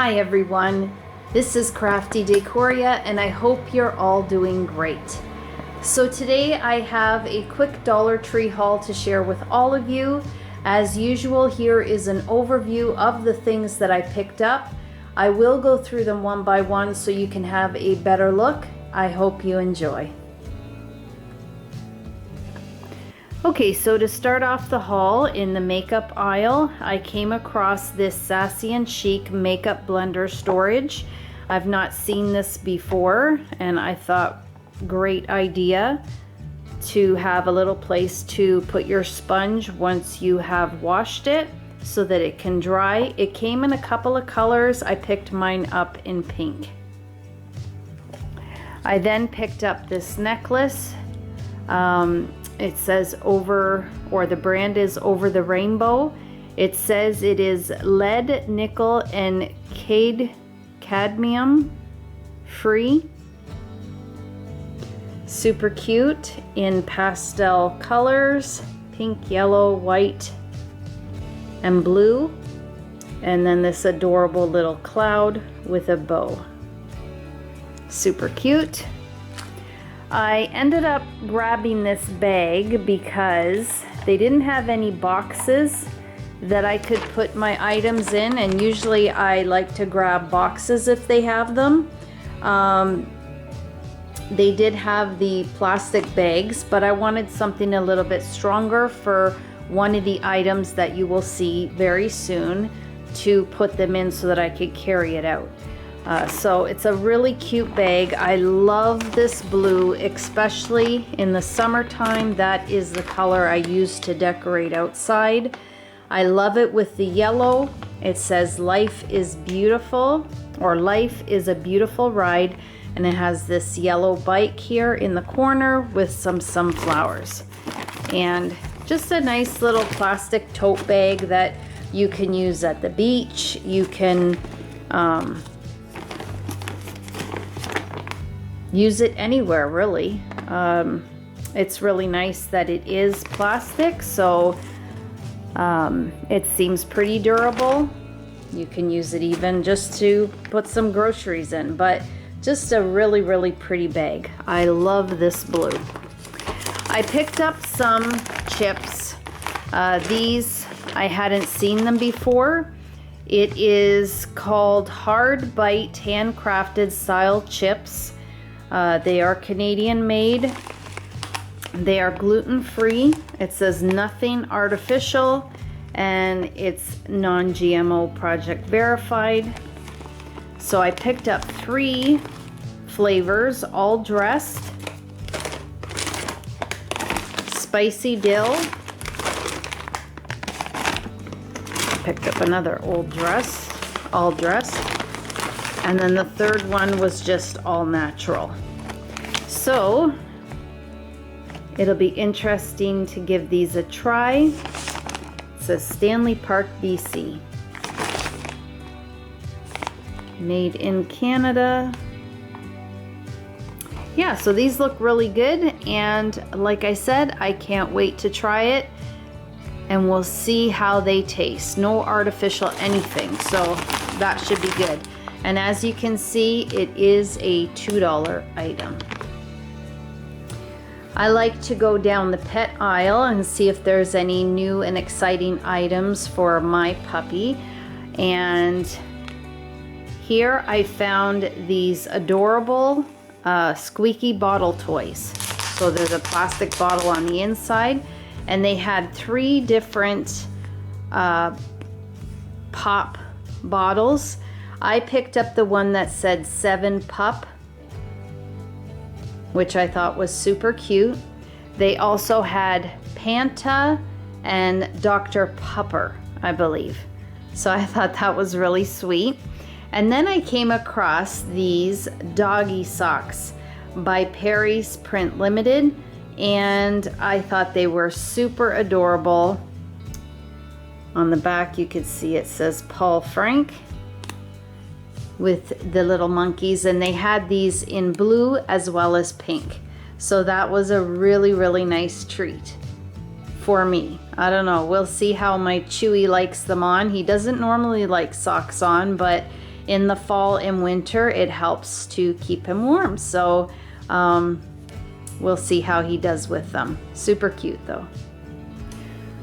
Hi everyone, this is Crafty Decoria and I hope you're all doing great. So today I have a quick Dollar Tree haul to share with all of you. As usual, here is an overview of the things that I picked up. I will go through them one by one so you can have a better look. I hope you enjoy. Okay, so to start off the haul, in the makeup aisle, I came across this Sassy and Chic makeup blender storage. I've not seen this before, and I thought, great idea to have a little place to put your sponge once you have washed it so that it can dry. It came in a couple of colors. I picked mine up in pink. I then picked up this necklace. It says the brand is Over the Rainbow. It says it is lead, nickel, and cadmium free. Super cute in pastel colors, pink, yellow, white, and blue. And then this adorable little cloud with a bow. Super cute. I ended up grabbing this bag because they didn't have any boxes that I could put my items in, and usually I like to grab boxes if they have them. They did have the plastic bags, but I wanted something a little bit stronger for one of the items that you will see very soon to put them in so that I could carry it out. So it's a really cute bag. I love this blue, especially in the summertime. That is the color I use to decorate outside. I love it with the yellow. It says life is beautiful, or life is a beautiful ride. And it has this yellow bike here in the corner with some sunflowers. And just a nice little plastic tote bag that you can use at the beach. You can use it anywhere, really. It's really nice that it is plastic, so it seems pretty durable. You can use it even just to put some groceries in, but just a really, really pretty bag. I love this blue. I picked up some chips. These, I hadn't seen them before. It is called Hard Bite Handcrafted Style Chips. They are Canadian made. They are gluten-free. It says nothing artificial, and it's non-GMO project verified. So I picked up 3 flavors, all dressed. Spicy dill. Picked up another all dressed. And then the third one was just all natural. So it'll be interesting to give these a try. It says Stanley Park, BC. Made in Canada. Yeah, so these look really good, and like I said, I can't wait to try it, and we'll see how they taste. No artificial anything, so that should be good. And as you can see, it is a $2 item. I like to go down the pet aisle and see if there's any new and exciting items for my puppy. And here I found these adorable squeaky bottle toys. So there's a plastic bottle on the inside, and they had 3 different pop bottles. I picked up the one that said 7 Pup, which I thought was super cute. They also had Panta and Dr. Pupper, I believe. So I thought that was really sweet. And then I came across these doggy socks by Perry's Print Limited, and I thought they were super adorable. On the back you could see it says Paul Frank with the little monkeys, and they had these in blue as well as pink. So that was a really, really nice treat for me. I don't know, we'll see how my Chewy likes them on. He doesn't normally like socks on, but in the fall and winter, it helps to keep him warm. So we'll see how he does with them. Super cute though.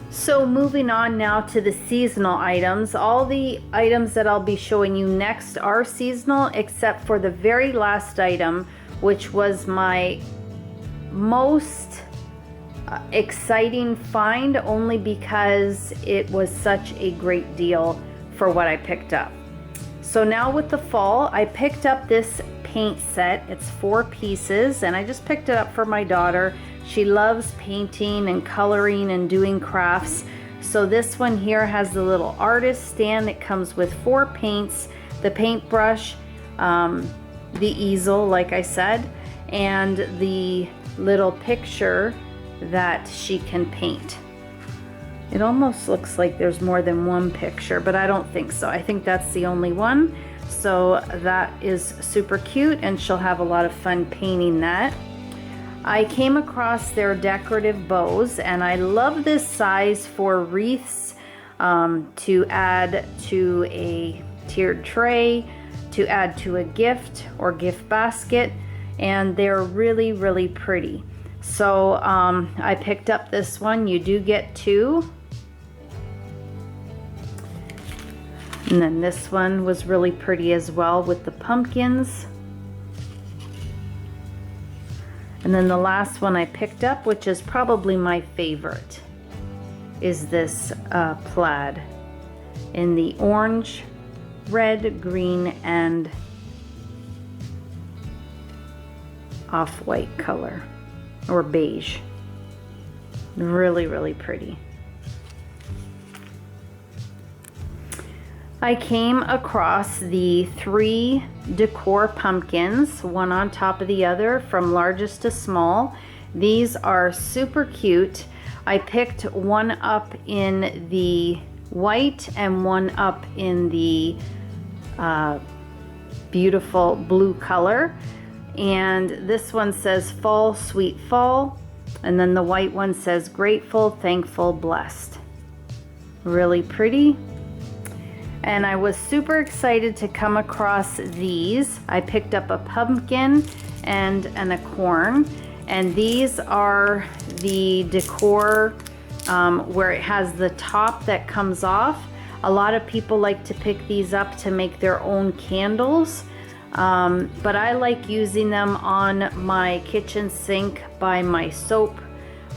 So moving on now to the seasonal items. All the items that I'll be showing you next are seasonal, except for the very last item, which was my most exciting find, only because it was such a great deal for what I picked up. So now with the fall, I picked up this paint set. It's 4 pieces, and I just picked it up for my daughter. She loves painting and coloring and doing crafts. So this one here has the little artist stand. It comes with 4 paints, the paintbrush, the easel, like I said, and the little picture that she can paint. It almost looks like there's more than one picture, but I don't think so. I think that's the only one. So that is super cute, and she'll have a lot of fun painting that. I came across their decorative bows, and I love this size for wreaths, to add to a tiered tray, to add to a gift or gift basket, and they're really, really pretty. So I picked up this one. You do get 2. And then this one was really pretty as well with the pumpkins. And then the last one I picked up, which is probably my favorite, is this plaid in the orange, red, green, and off-white color, or beige. Really, really pretty. I came across the 3 decor pumpkins, one on top of the other from largest to small. These are super cute. I picked one up in the white and one up in the beautiful blue color. And this one says fall, sweet fall. And then the white one says grateful, thankful, blessed. Really pretty. And I was super excited to come across these. I picked up a pumpkin and an acorn. And these are the decor where it has the top that comes off. A lot of people like to pick these up to make their own candles. But I like using them on my kitchen sink by my soap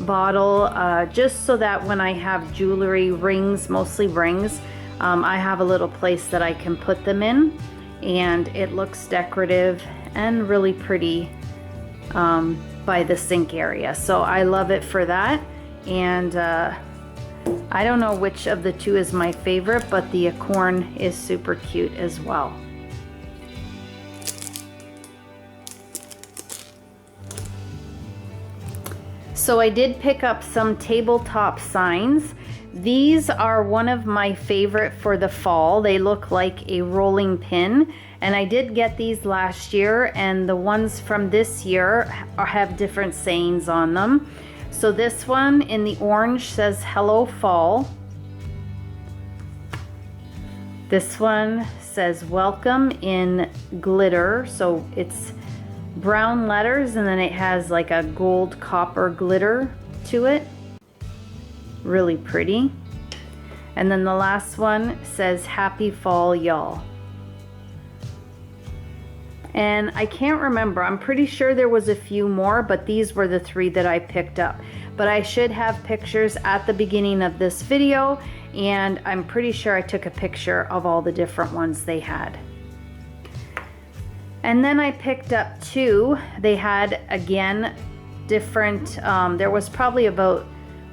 bottle, just so that when I have jewelry, rings, mostly rings, I have a little place that I can put them in, and it looks decorative and really pretty by the sink area. So I love it for that. And I don't know which of the 2 is my favorite, but the acorn is super cute as well. So I did pick up some tabletop signs. These are one of my favorite for the fall. They look like a rolling pin, and I did get these last year, and the ones from this year have different sayings on them. So this one in the orange says hello fall. This one says welcome in glitter, so it's brown letters and then it has like a gold copper glitter to it. Really pretty. And then the last one says happy fall y'all. And I can't remember, I'm pretty sure there was a few more, but these were the 3 that I picked up. But I should have pictures at the beginning of this video, and I'm pretty sure I took a picture of all the different ones they had. And then I picked up 2. They had, again, different, there was probably about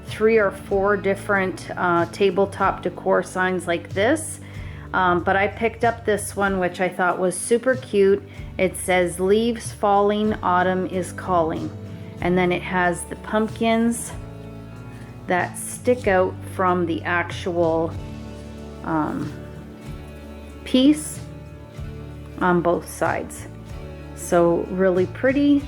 3 or 4 different tabletop decor signs like this. But I picked up this one, which I thought was super cute. It says leaves falling, autumn is calling. And then it has the pumpkins that stick out from the actual piece on both sides. So really pretty.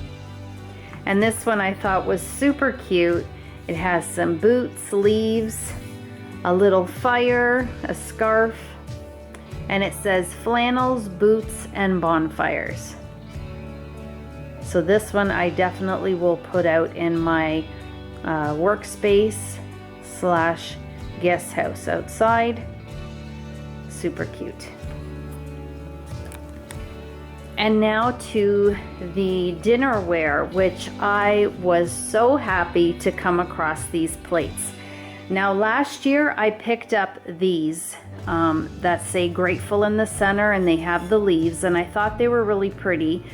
And this one I thought was super cute. It has some boots, leaves, a little fire, a scarf, and it says flannels, boots, and bonfires. So this one I definitely will put out in my workspace slash guest house outside. Super cute. And now to the dinnerware, which I was so happy to come across these plates. Now last year I picked up these that say grateful in the center, and they have the leaves, and I thought they were really pretty.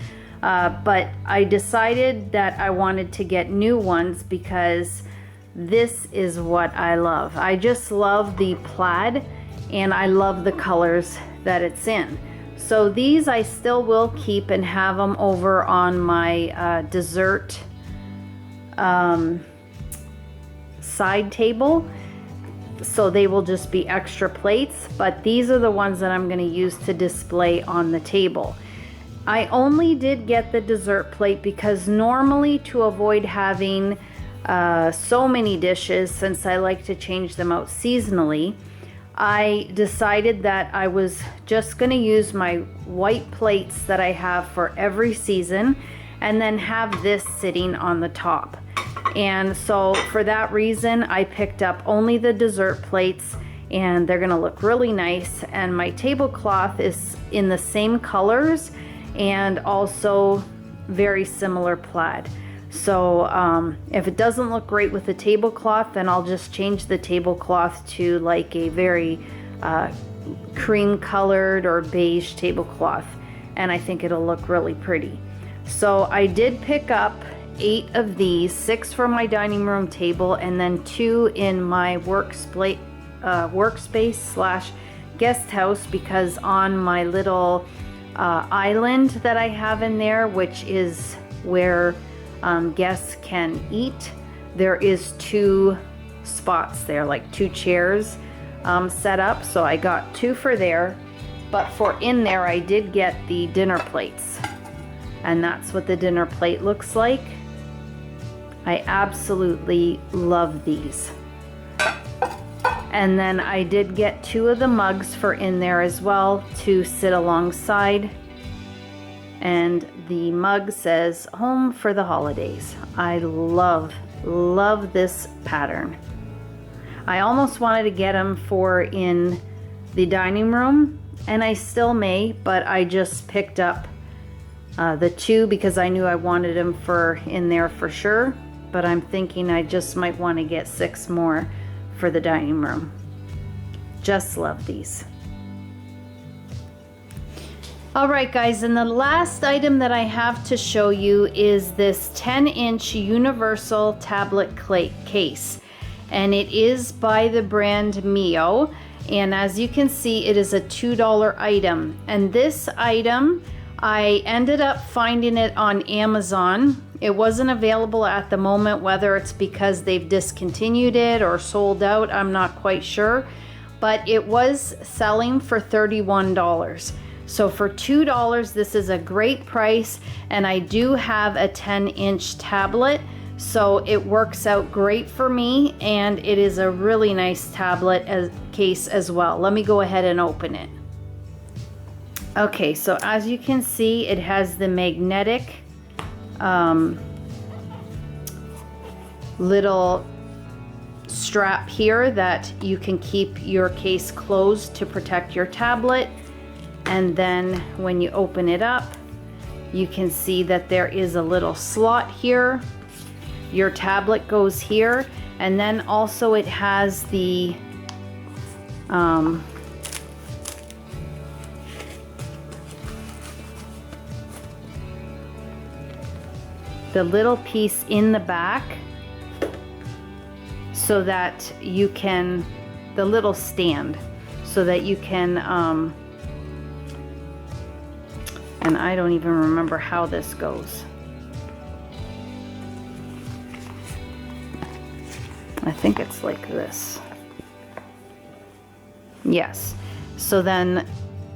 But I decided that I wanted to get new ones because this is what I love. I just love the plaid, and I love the colors that it's in. So these I still will keep and have them over on my dessert side table. So they will just be extra plates, but these are the ones that I'm going to use to display on the table. I only did get the dessert plate because normally, to avoid having so many dishes, since I like to change them out seasonally, I decided that I was just going to use my white plates that I have for every season and then have this sitting on the top. And so for that reason, I picked up only the dessert plates, and they're going to look really nice. And my tablecloth is in the same colors and also very similar plaid. So if it doesn't look great with the tablecloth, then I'll just change the tablecloth to like a very cream colored or beige tablecloth, and I think it'll look really pretty. So I did pick up 8 of these, 6 for my dining room table and then 2 in my workspace slash guest house, because on my little island that I have in there, which is where guests can eat, there is 2 spots there, like 2 chairs set up. So I got 2 for there, but for in there I did get the dinner plates, and that's what the dinner plate looks like. I absolutely love these. And then I did get 2 of the mugs for in there as well to sit alongside. And the mug says home for the holidays. I love this pattern. I almost wanted to get them for in the dining room, and I still may, but I just picked up the 2 because I knew I wanted them for in there for sure. But I'm thinking I just might want to get 6 more for the dining room. Just love these. All right, guys, and the last item that I have to show you is this 10-inch universal tablet case, and it is by the brand Mio, and as you can see, it is a $2 item. And this item, I ended up finding it on Amazon. It wasn't available at the moment, whether it's because they've discontinued it or sold out, I'm not quite sure, but it was selling for $31. So for $2, this is a great price, and I do have a 10-inch tablet, so it works out great for me, and it is a really nice tablet case as well. Let me go ahead and open it. Okay, so as you can see, it has the magnetic little strap here that you can keep your case closed to protect your tablet. And then when you open it up, you can see that there is a little slot here. Your tablet goes here, and then also it has the little piece in the back, so that you can, the little stand, so that you can and I don't even remember how this goes. I think it's like this. Yes. So then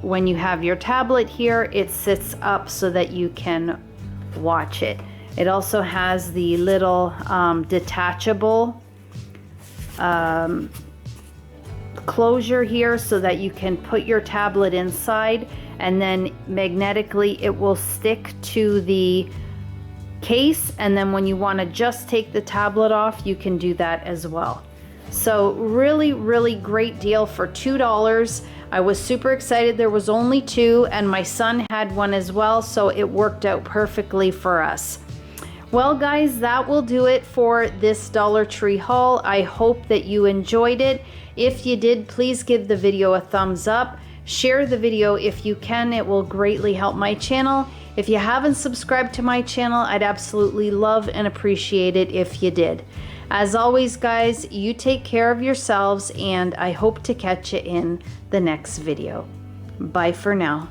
when you have your tablet here, it sits up so that you can watch it. It also has the little detachable closure here so that you can put your tablet inside, and then magnetically it will stick to the case, and then when you want to just take the tablet off, you can do that as well. So really great deal for $2. I was super excited. There was only 2 and my son had one as well, so it worked out perfectly for us. Well guys, that will do it for this Dollar Tree haul. I hope that you enjoyed it. If you did, please give the video a thumbs up. Share the video if you can. It will greatly help my channel. If you haven't subscribed to my channel, I'd absolutely love and appreciate it if you did. As always, guys, you take care of yourselves, and I hope to catch you in the next video. Bye for now.